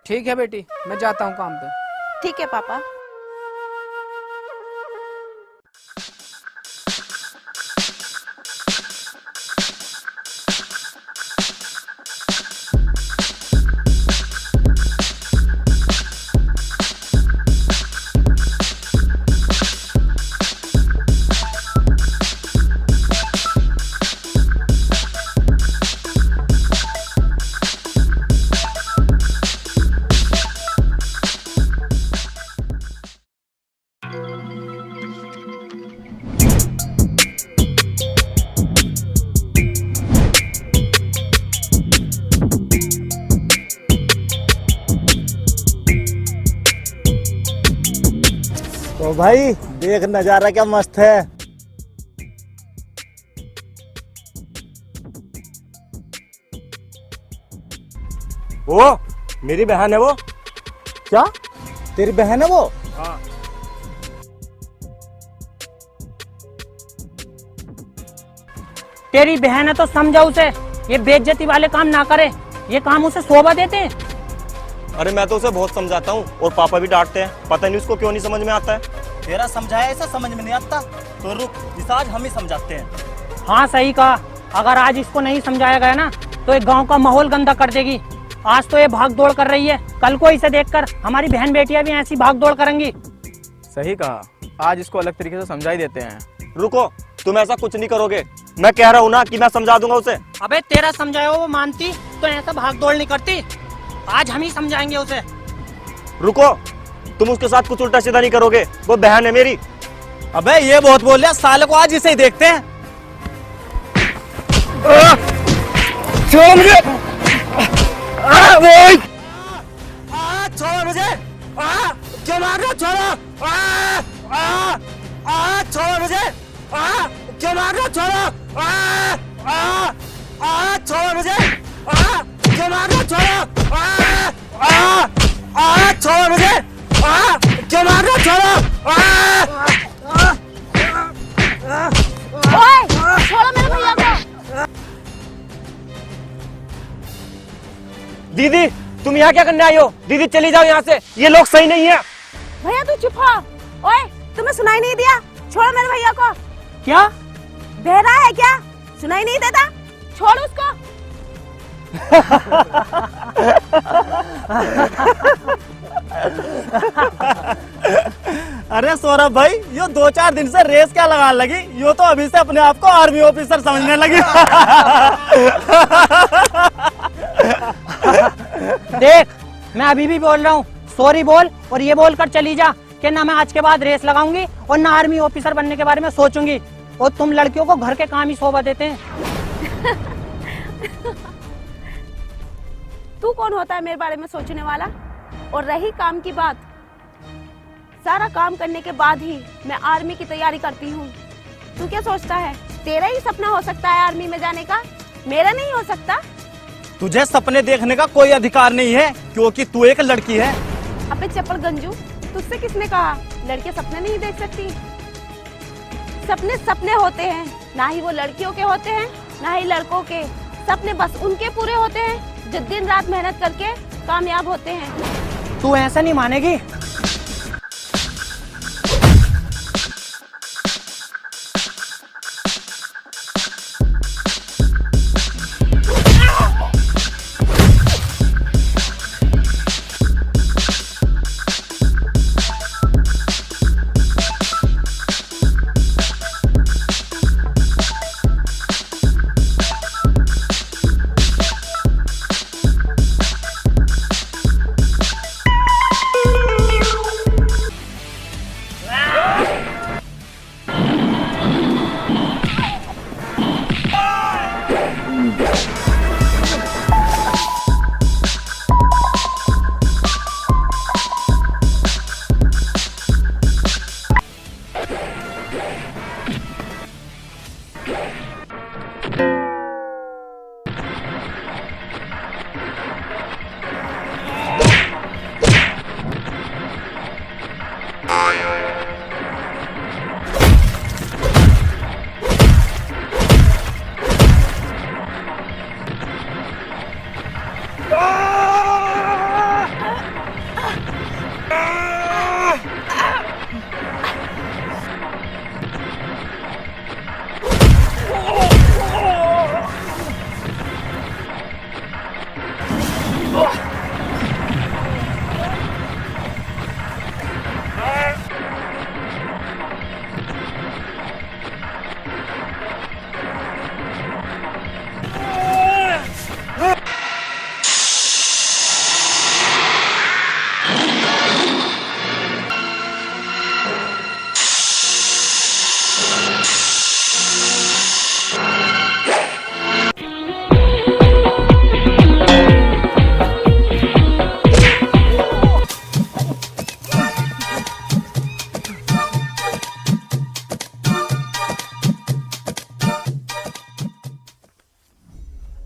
ठीक है बेटी, मैं जाता हूँ काम पे। ठीक है पापा। तो भाई देख नजारा क्या मस्त है। वो मेरी बहन है वो। क्या तेरी बहन है वो? हाँ। तेरी बहन है तो समझा उसे, ये बेइज्जती वाले काम ना करे, ये काम उसे शोभा देते हैं। अरे मैं तो उसे बहुत समझाता हूँ और पापा भी डांटते हैं, पता नहीं उसको क्यों नहीं समझ में आता है। तेरा समझाया ऐसा समझ में नहीं आता तो रुक, इस आज हम ही समझाते हैं। हाँ सही कहा, अगर आज इसको नहीं समझाया गया ना तो एक गांव का माहौल गंदा कर देगी। आज तो ये भाग दौड़ कर रही है, कल को इसे देखकर हमारी बहन बेटियां भी ऐसी भाग दौड़ करेंगी। सही कहा, आज इसको अलग तरीके से समझा ही देते हैं। रुको, तुम ऐसा कुछ नहीं करोगे, मैं कह रहा हूँ ना कि मैं समझा दूंगा उसे। अबे तेरा समझाया वो मानती तो ऐसा भाग दौड़ नहीं करती, आज हम ही समझाएंगे उसे। रुको, तुम उसके साथ कुछ उल्टा सीधा नहीं करोगे, वो बहन है मेरी। अबे ये बहुत बोल रहा, साले को आज इसे ही देखते हैं। छोड़ मुझे, छोड़ मुझे, क्यों मार रहे हो? छोड़ो, छोड़ मुझे, क्यों मार रहे हो? छोड़ो, छोड़ मुझे, क्यों मार रहे हो? छोड़ो, छोड़ मुझे, क्यों मार रहे हो? छोड़ो। ओए, छोड़ो मेरे भैया को। दीदी तुम यहाँ क्या करने आई हो? दीदी चली जाओ यहाँ से, ये लोग सही नहीं है। भैया तू चुप हो। ओए, तुम्हें सुनाई नहीं दिया? छोड़ो मेरे भैया को। क्या बहरा है क्या? सुनाई नहीं देता? छोड़ उसको। अरे सौरभ भाई, यो 2-4 दिन से रेस क्या लगाने लगी, यो तो अभी से अपने आप को आर्मी ऑफिसर समझने लगी। देख, मैं अभी भी बोल रहा हूँ, सॉरी बोल और ये बोलकर चली जा कि ना मैं आज के बाद रेस लगाऊंगी और ना आर्मी ऑफिसर बनने के बारे में सोचूंगी। और तुम लड़कियों को घर के काम ही शोभा देते हैं। तू कौन होता है मेरे बारे में सोचने वाला? और रही काम की बात, सारा काम करने के बाद ही मैं आर्मी की तैयारी करती हूँ। तू क्या सोचता है तेरा ही सपना हो सकता है आर्मी में जाने का, मेरा नहीं हो सकता? तुझे सपने देखने का कोई अधिकार नहीं है क्योंकि तू एक लड़की है। अबे चप्पल गंजू, तुझसे किसने कहा लड़के सपने नहीं देख सकती? सपने सपने होते हैं, ना ही वो लड़कियों के होते हैं ना ही लड़कों के। सपने बस उनके पूरे होते हैं जो दिन रात मेहनत करके कामयाब होते हैं। तू ऐसा नहीं मानेगी।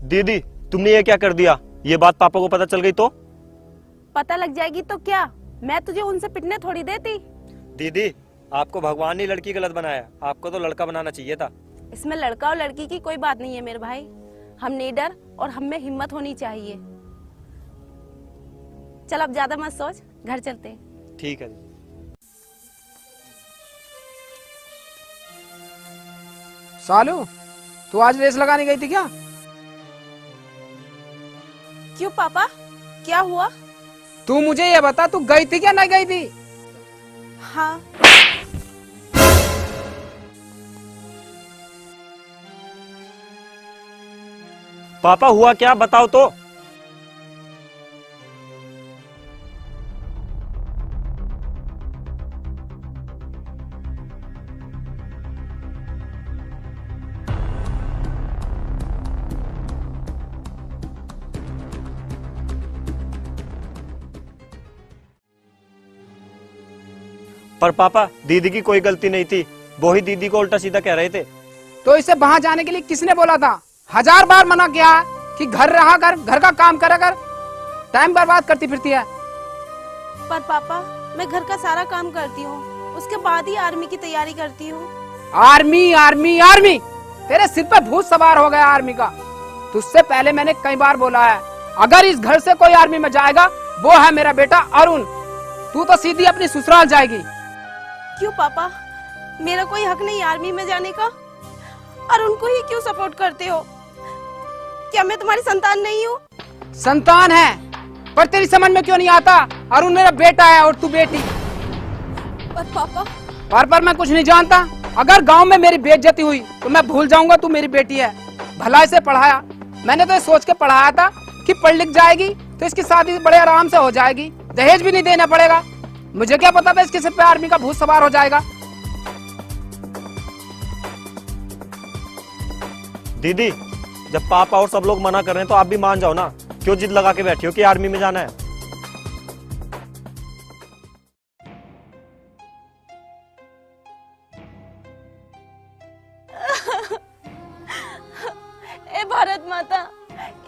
दीदी तुमने ये क्या कर दिया? ये बात पापा को पता चल गई तो? पता लग जाएगी तो क्या, मैं तुझे उनसे पिटने थोड़ी देती। दीदी आपको भगवान ने लड़की गलत बनाया, आपको तो लड़का बनाना चाहिए था। इसमें लड़का और लड़की की कोई बात नहीं है मेरे भाई। हम नीडर और हम में हिम्मत होनी चाहिए। चल अब ज्यादा मत सोच, घर चलते हैं। ठीक है। सालू तू आज रेस लगाने गई थी क्या? क्यों पापा, क्या हुआ? तू मुझे ये बता, तू गई थी क्या नहीं गई थी? हाँ। पापा हुआ क्या, बताओ तो। पर पापा दीदी की कोई गलती नहीं थी, वो ही दीदी को उल्टा सीधा कह रहे थे। तो इसे वहां जाने के लिए किसने बोला था? 1000 बार मना किया है कि घर रहा कर, घर का काम करा कर, टाइम बर्बाद करती फिरती है। पर पापा मैं घर का सारा काम करती हूँ, उसके बाद ही आर्मी की तैयारी करती हूँ। आर्मी आर्मी आर्मी, तेरे सिर पे भूत सवार हो गया आर्मी का। तुझसे पहले मैंने कई बार बोला है, अगर इस घर से कोई आर्मी में जाएगा वो है मेरा बेटा अरुण। तू तो सीधी अपनी ससुराल जाएगी। क्यों पापा, मेरा कोई हक नहीं आर्मी में जाने का? और उनको ही क्यों सपोर्ट करते हो? क्या मैं तुम्हारी संतान नहीं हूँ? संतान है, पर तेरी समझ में क्यों नहीं आता? अरुण मेरा बेटा है और तू बेटी। पर पापा पर मैं कुछ नहीं जानता। अगर गांव में मेरी बेइज्जती हुई तो मैं भूल जाऊंगा तू मेरी बेटी है। भलाई से पढ़ाया, मैंने तो ये सोच के पढ़ाया था कि पढ़ लिख जाएगी तो इसकी शादी बड़े आराम से हो जाएगी, दहेज भी नहीं देना पड़ेगा। मुझे क्या पता था इसके सिर पे आर्मी का भूत सवार हो जाएगा। दीदी जब पापा और सब लोग मना कर रहे हैं तो आप भी मान जाओ ना, क्यों जिद लगा के बैठी हो कि आर्मी में जाना है? ए भारत माता,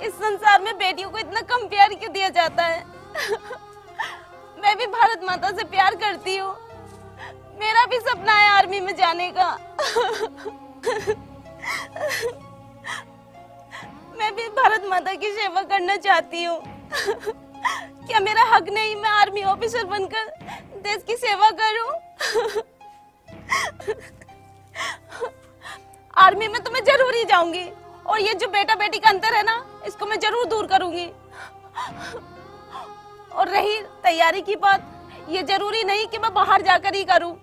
इस संसार में बेटियों को इतना कम प्यार क्यों दिया जाता है? मैं भी भारत माता से प्यार करती हूँ। मेरा भी सपना है आर्मी में जाने का। मैं भी भारत माता की सेवा करना चाहती हूँ। क्या मेरा हक नहीं मैं आर्मी ऑफिसर बनकर देश की सेवा करूँ? आर्मी में तो मैं जरूर ही जाऊंगी, और ये जो बेटा बेटी का अंतर है ना, इसको मैं जरूर दूर करूंगी। और रही तैयारी की बात, ये जरूरी नहीं कि मैं बाहर जाकर ही करूं,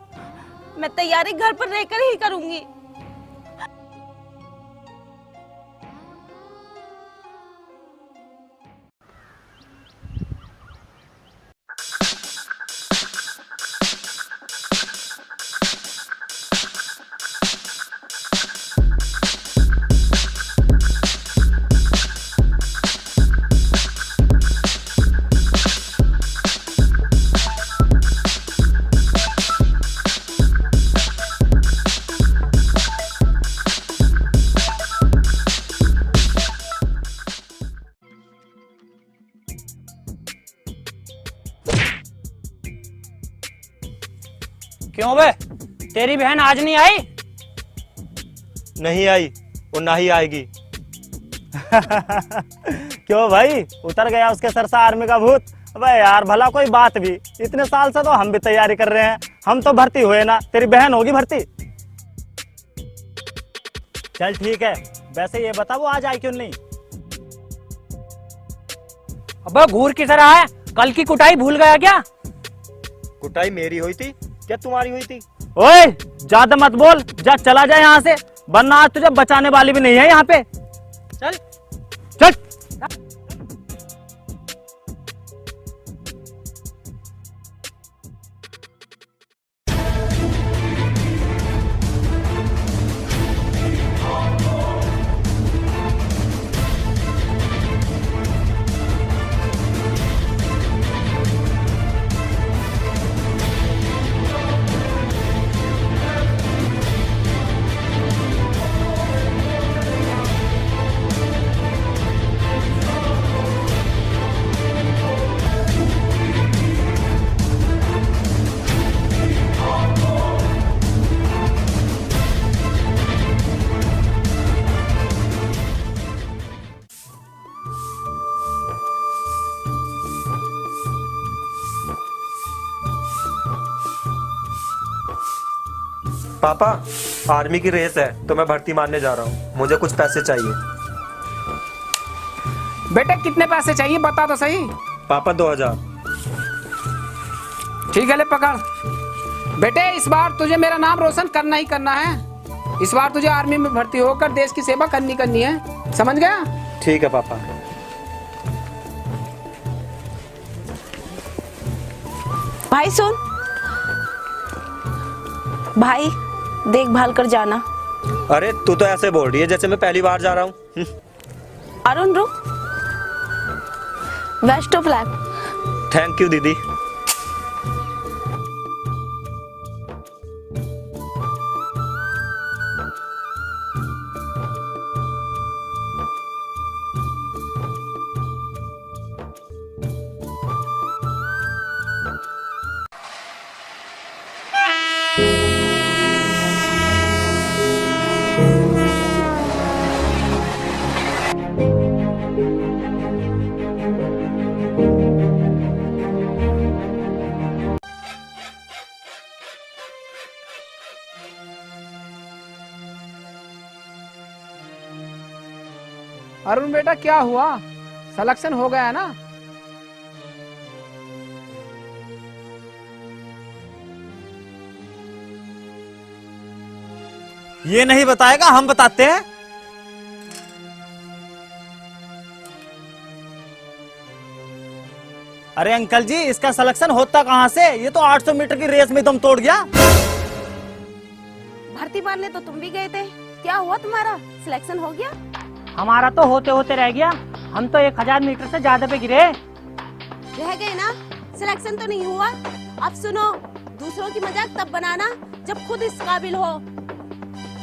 मैं तैयारी घर पर रहकर ही करूंगी। क्यों बे, तेरी बहन आज नहीं आई? नहीं आई और ना ही आएगी। क्यों भाई, उतर गया उसके सर से आर्मी का भूत? अबे यार भला कोई बात भी, इतने साल से तो हम भी तैयारी कर रहे हैं, हम तो भर्ती हुए ना, तेरी बहन होगी भर्ती। चल ठीक है, वैसे ये बता वो आज आई क्यों नहीं? अबे घूर की तरह है, कल की कुटाई भूल गया क्या? कुटाई मेरी हुई थी क्या तुम्हारी हुई थी? ओए ज्यादा मत बोल, जा चला जा यहाँ से, वरना आज तुझे बचाने वाली भी नहीं है यहाँ पे। चल चल। पापा, आर्मी की रेस है तो मैं भर्ती मारने जा रहा हूँ, मुझे कुछ पैसे चाहिए। बेटे कितने पैसे चाहिए बता तो सही। पापा 2000। ठीक है ले पकड़। बेटे इस बार तुझे मेरा नाम रोशन करना ही करना है। इस बार तुझे आर्मी में भर्ती होकर देश की सेवा करनी है, समझ गया? ठीक है पापा। भाई सुन, भाई देखभाल कर जाना। अरे तू तो ऐसे बोल रही है जैसे मैं पहली बार जा रहा हूँ। अरुण रुक। Best of luck. Thank you दीदी। अरुण बेटा क्या हुआ, सिलेक्शन हो गया है ना? ये नहीं बताएगा, हम बताते हैं। अरे अंकल जी, इसका सिलेक्शन होता कहाँ से? ये तो 800 मीटर की रेस में दम तोड़ गया। भर्ती मारने तो तुम भी गए थे, क्या हुआ तुम्हारा? सिलेक्शन हो गया? हमारा तो होते होते रह गया, हम तो 1000 मीटर से ज्यादा पे गिरे। रह गए ना, सिलेक्शन तो नहीं हुआ। अब सुनो, दूसरों की मजाक तब बनाना जब खुद इस काबिल हो।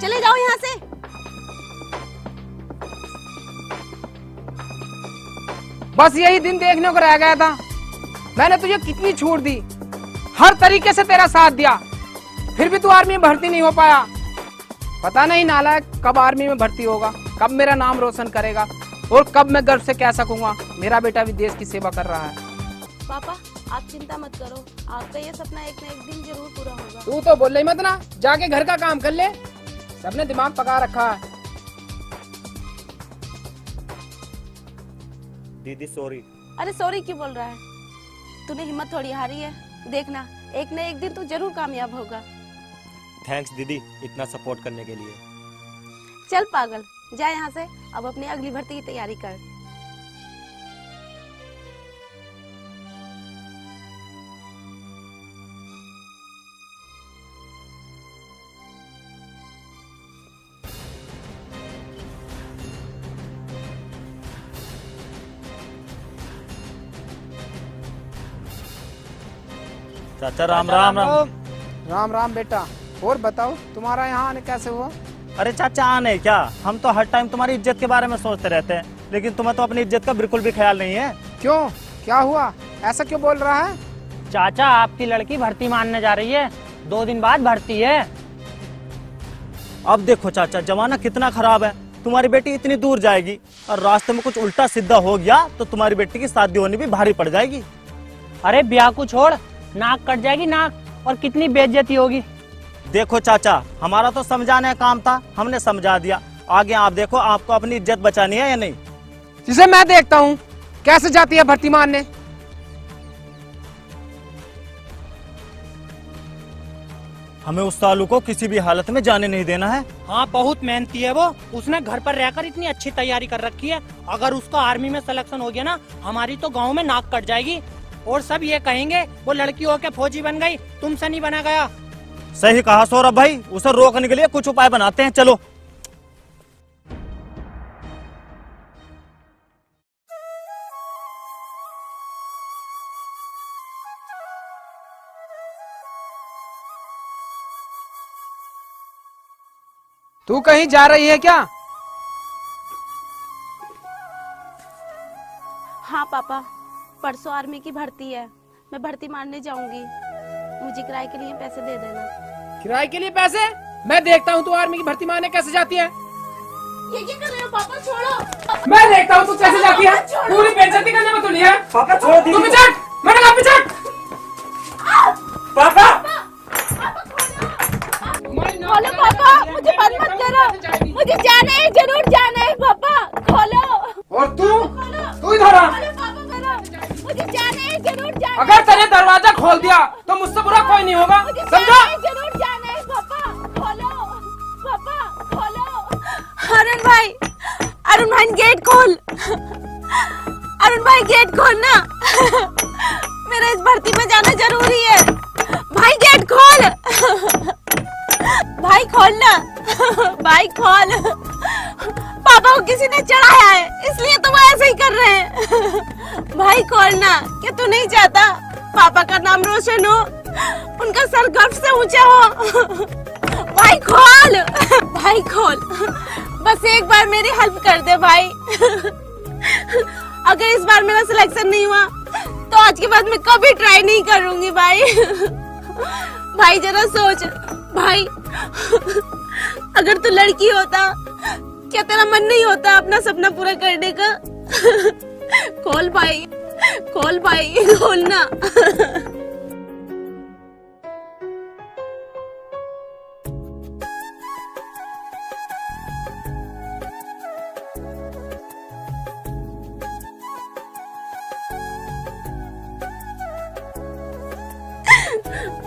चले जाओ यहाँ से। बस यही दिन देखने को रह गया था। मैंने तुझे कितनी छूट दी, हर तरीके से तेरा साथ दिया, फिर भी तू आर्मी में भर्ती नहीं हो पाया। पता नहीं नालायक कब आर्मी में भर्ती होगा, कब मेरा नाम रोशन करेगा और कब मैं गर्व से कह सकूंगा मेरा बेटा भी देश की सेवा कर रहा है। पापा आप चिंता मत करो, आपका ये सपना एक न एक दिन जरूर पूरा होगा। तू तो बोल रही मत ना, जाके घर का काम कर ले, सबने दिमाग पका रखा है। दीदी सॉरी। अरे सॉरी क्यों बोल रहा है? तूने हिम्मत थोड़ी हारी है, देखना एक न एक दिन तू जरूर कामयाब होगा। थैंक्स दीदी इतना सपोर्ट करने के लिए। चल पागल, जा यहाँ से, अब अपनी अगली भर्ती की तैयारी कर। चाचा राम राम राम। राम राम बेटा, और बताओ तुम्हारा यहाँ आने कैसे हुआ? अरे चाचा आने क्या, हम तो हर टाइम तुम्हारी इज्जत के बारे में सोचते रहते हैं, लेकिन तुम्हें तो अपनी इज्जत का बिल्कुल भी ख्याल नहीं है। क्यों, क्या हुआ? ऐसा क्यों बोल रहा है? चाचा आपकी लड़की भर्ती मारने जा रही है, 2 दिन बाद भर्ती है। अब देखो चाचा, जमाना कितना खराब है। तुम्हारी बेटी इतनी दूर जाएगी और रास्ते में कुछ उल्टा सीधा हो गया तो तुम्हारी बेटी की शादी होनी भी भारी पड़ जाएगी। अरे ब्याह को छोड़, नाक कट जाएगी नाक, और कितनी बेइज्जती होगी। देखो चाचा, हमारा तो समझाने का काम था, हमने समझा दिया, आगे आप देखो आपको अपनी इज्जत बचानी है या नहीं। जिसे मैं देखता हूँ कैसे जाती है भर्ती मारने। हमें उस सालू को किसी भी हालत में जाने नहीं देना है। हाँ बहुत मेहनती है वो, उसने घर पर रहकर इतनी अच्छी तैयारी कर रखी है। अगर उसका आर्मी में सिलेक्शन हो गया ना, हमारी तो गांव में नाक कट जाएगी और सब ये कहेंगे वो लड़की होके फौजी बन गई, तुमसे नहीं बना गया। सही कहा सौरभ भाई, उसे रोकने के लिए कुछ उपाय बनाते हैं, चलो। तू कहीं जा रही है क्या? हाँ पापा, परसों आर्मी की भर्ती है, मैं भर्ती मारने जाऊंगी, मुझे किराए के लिए पैसे दे देना। किराए के लिए पैसे? मैं देखता हूँ तू आर्मी की भर्ती मारने कैसे जाती है। ये क्या कर रहे हो पापा, छोड़ो। मैं देखता हूँ तू कैसे जाती है, पूरी बेइज्जती करने में तू नहीं है। पापा छोड़ तू पिछड़, मैंने कहा पिछड़। पापा तुम्हारी नाक ऐसा कोई नहीं होगा, मुझे समझा? जाना है, जरूर जाना है। पापा खोलो, पापा खोलो। अरुण भाई गेट खोल। अरुण भाई गेट खोल ना। मेरा इस भर्ती में जाना जरूरी है। भाई गेट खोल। भाई खोल ना। भाई खोल। पापा को किसी ने चढ़ाया है, इसलिए तुम ऐसे ही कर रहे हैं। भाई खोल ना। क्या तू नहीं चाहता पापा का नाम रोशन हो, उनका सर गर्व से ऊंचा हो? भाई खोल। भाई खोल। बस एक बार मेरी हेल्प कर दे भाई। अगर इस बार मेरा सिलेक्शन नहीं हुआ तो आज के बाद मैं कभी ट्राई नहीं करूंगी भाई। भाई जरा सोच भाई, अगर तू लड़की होता क्या तेरा मन नहीं होता अपना सपना पूरा करने का? खोल भाई, खोल भाई, खोल ना।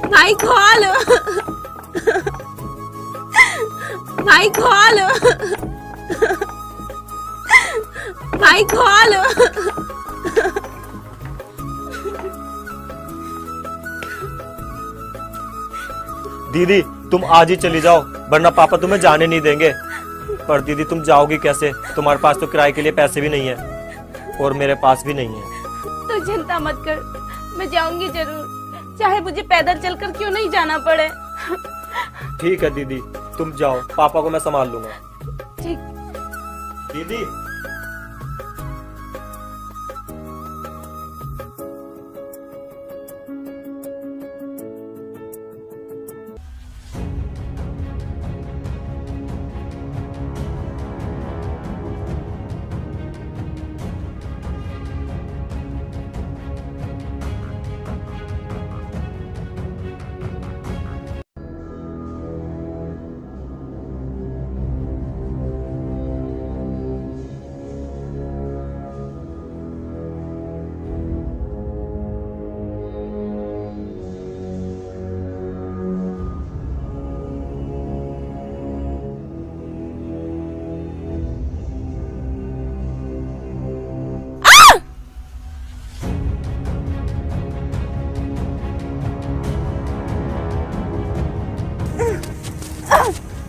भाई खोल। भाई खोल। भाई खोल। दीदी तुम आज ही चली जाओ, वरना पापा तुम्हें जाने नहीं देंगे। पर दीदी तुम जाओगी कैसे? तुम्हारे पास तो किराए के लिए पैसे भी नहीं है और मेरे पास भी नहीं है। तो चिंता मत कर, मैं जाऊंगी जरूर, चाहे मुझे पैदल चलकर क्यों नहीं जाना पड़े। ठीक है दीदी, तुम जाओ, पापा को मैं संभाल लूंगा। ठीक। दीदी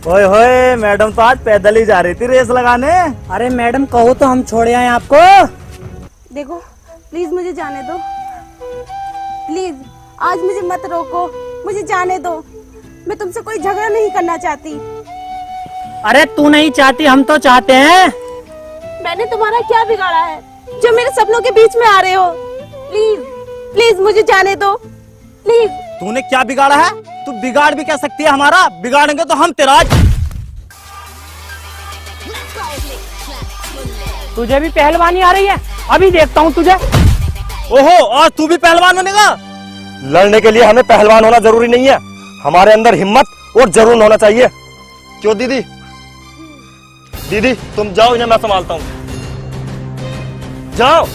ओए होए, मैडम तो आज पैदल ही जा रही थी रेस लगाने। अरे मैडम कहो तो हम छोड़ आए आपको। देखो प्लीज मुझे जाने दो, प्लीज आज मुझे मत रोको, मुझे जाने दो। मैं तुमसे कोई झगड़ा नहीं करना चाहती। अरे तू नहीं चाहती, हम तो चाहते हैं। मैंने तुम्हारा क्या बिगाड़ा है जो मेरे सपनों के बीच में आ रहे हो? प्लीज प्लीज मुझे जाने दो, प्लीज। तूने क्या बिगाड़ा है? तू बिगाड़ भी क्या सकती है हमारा? बिगाड़ेंगे तो हम तेरा। तुझे भी पहलवानी आ रही है? अभी देखता हूँ तुझे। ओहो, और तू भी पहलवान बनेगा? लड़ने के लिए हमें पहलवान होना जरूरी नहीं है, हमारे अंदर हिम्मत और जुनून होना चाहिए। क्यों दीदी? दीदी तुम जाओ, इन्हें मैं संभालता हूँ। जाओ।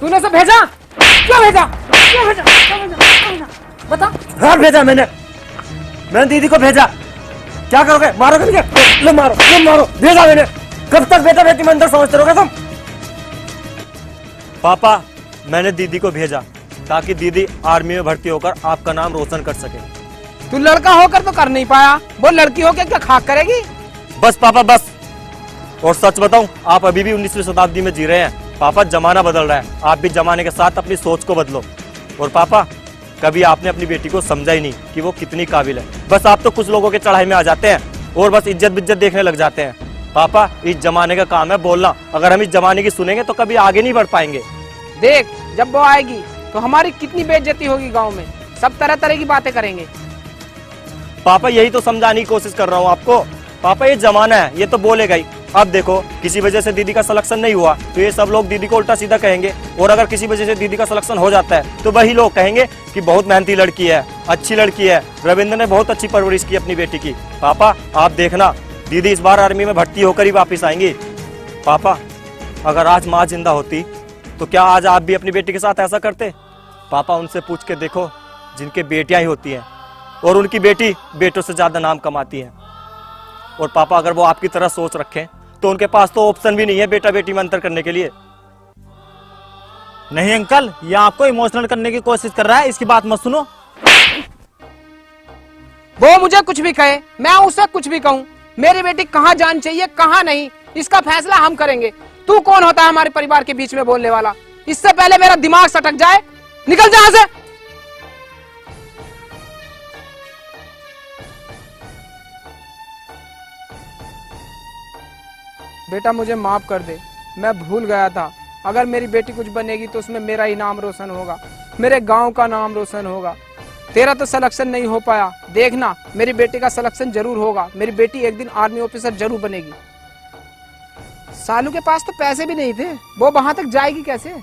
तूने सब भेजा? क्यों भेजा? क्यों भेजा? क्यों भेजा? क्यों भेजा? बता। हाँ भेजा मैंने दीदी को भेजा। क्या करोगे? मारोगे मुझे? लो मारो, लो मारो। भेजा मैंने। कब तक बेटा बेटी में अंदर समझते रहोगे तुम? पापा मैंने दीदी को भेजा ताकि दीदी आर्मी में भर्ती होकर आपका नाम रोशन कर सके। तू लड़का होकर तो कर नहीं पाया, वो लड़की होकर क्या खाक करेगी? बस पापा बस। और सच बताऊं, आप अभी भी 19वीं शताब्दी में जी रहे हैं। पापा जमाना बदल रहा है, आप भी जमाने के साथ अपनी सोच को बदलो। और पापा कभी आपने अपनी बेटी को समझा ही नहीं कि वो कितनी काबिल है। बस आप तो कुछ लोगों के चढ़ाई में आ जाते हैं और बस इज्जत बिज्जत देखने लग जाते हैं। पापा इस जमाने का काम है बोलना, अगर हम इस जमाने की सुनेंगे तो कभी आगे नहीं बढ़ पाएंगे। देख, जब वो आएगी तो हमारी कितनी बेइज्जती होगी गांव में, सब तरह तरह की बातें करेंगे। पापा यही तो समझाने की कोशिश कर रहा हूँ आपको। पापा ये जमाना है, ये तो बोलेगा ही। अब देखो, किसी वजह से दीदी का सिलेक्शन नहीं हुआ तो ये सब लोग दीदी को उल्टा सीधा कहेंगे, और अगर किसी वजह से दीदी का सिलेक्शन हो जाता है तो वही लोग कहेंगे कि बहुत मेहनती लड़की है, अच्छी लड़की है, रविंद्र ने बहुत अच्छी परवरिश की अपनी बेटी की। पापा आप देखना, दीदी इस बार आर्मी में भर्ती होकर ही वापिस आएंगी। पापा अगर आज माँ जिंदा होती तो क्या आज आप भी अपनी बेटी के साथ ऐसा करते? पापा उनसे पूछ के देखो जिनके बेटियां ही होती हैं और उनकी बेटी बेटों से ज्यादा नाम कमाती है। और पापा अगर वो आपकी तरह सोच रखें तो उनके पास तो ऑप्शन भी नहीं है बेटा बेटी में अंतर करने के लिए। नहीं अंकल, ये आपको इमोशनल करने की कोशिश कर रहा है, इसकी बात मत सुनो। वो मुझे कुछ भी कहे, मैं उसे कुछ भी कहूँ, मेरी बेटी कहाँ जानी चाहिए कहाँ नहीं, इसका फैसला हम करेंगे। तू कौन होता है हमारे परिवार के बीच में बोलने वाला? इससे पहले मेरा दिमाग सटक जाए, निकल जा यहाँ से। बेटा मुझे माफ कर दे, मैं भूल गया था। अगर मेरी बेटी कुछ बनेगी तो उसमें मेरा ही नाम रोशन होगा, मेरे गांव का नाम रोशन होगा। तेरा तो सिलेक्शन नहीं हो पाया, देखना मेरी बेटी का सिलेक्शन जरूर होगा। मेरी बेटी एक दिन आर्मी ऑफिसर जरूर बनेगी। सालू के पास तो पैसे भी नहीं थे, वो वहां तक जाएगी कैसे?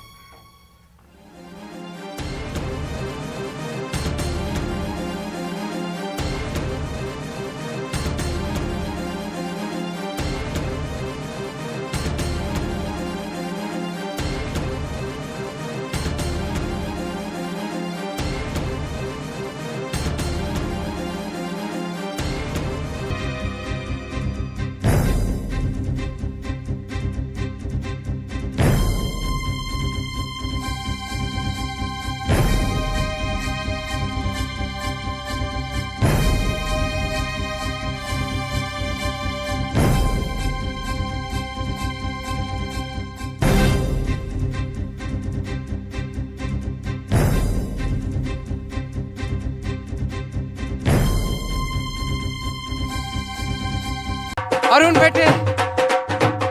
अरुण बेटे,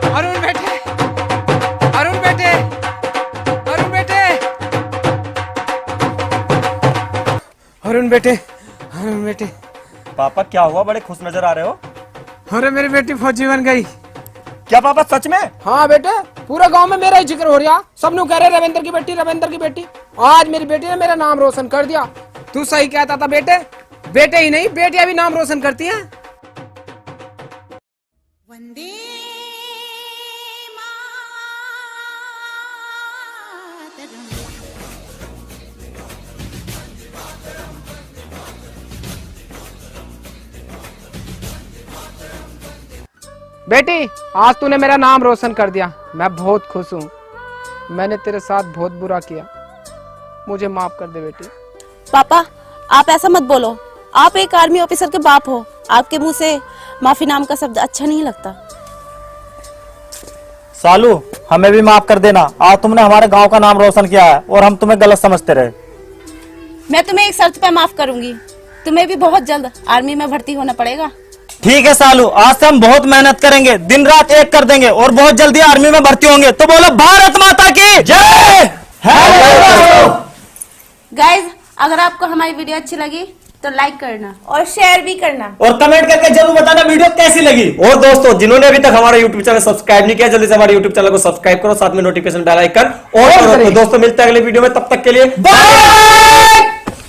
अरुण बेटे, अरुण बेटे, अरुण बेटे, अरुण बेटे, अरुण बेटे। पापा क्या हुआ, बड़े खुश नजर आ रहे हो? अरे मेरी बेटी फौजी बन गई। क्या पापा सच में? हाँ बेटे, पूरा गांव में मेरा ही जिक्र हो रहा, सब लोग कह रहे रविंद्र की बेटी, रविंद्र की बेटी। आज मेरी बेटी ने मेरा नाम रोशन कर दिया। तू सही कहता था बेटे, बेटे ही नहीं बेटियां भी नाम रोशन करती हैं। वंदे बेटी आज तूने मेरा नाम रोशन कर दिया, मैं बहुत खुश हूँ। मैंने तेरे साथ बहुत बुरा किया, मुझे माफ कर दे बेटी। पापा आप ऐसा मत बोलो, आप एक आर्मी ऑफिसर के बाप हो, आपके मुंह से माफी नाम का शब्द अच्छा नहीं लगता। सालू हमें भी माफ कर देना, आज तुमने हमारे गांव का नाम रोशन किया है और हम तुम्हें गलत समझते रहे। मैं तुम्हें एक शर्त पे माफ करूंगी, तुम्हें भी बहुत जल्द आर्मी में भर्ती होना पड़ेगा। ठीक है सालू, आज से हम बहुत मेहनत करेंगे, दिन रात एक कर देंगे और बहुत जल्दी आर्मी में भर्ती होंगे। तो बोलो भारत माता की जय। गाइज अगर आपको हमारी वीडियो अच्छी लगी तो लाइक करना और शेयर भी करना और कमेंट करके जरूर बताना वीडियो कैसी लगी। और दोस्तों जिन्होंने अभी तक हमारा यूट्यूब चैनल सब्सक्राइब नहीं किया, जल्दी से हमारे यूट्यूब चैनल को सब्सक्राइब करो, साथ में नोटिफिकेशन बेल आइकन और दोस्तों मिलते हैं अगले वीडियो में, तब तक के लिए बाय।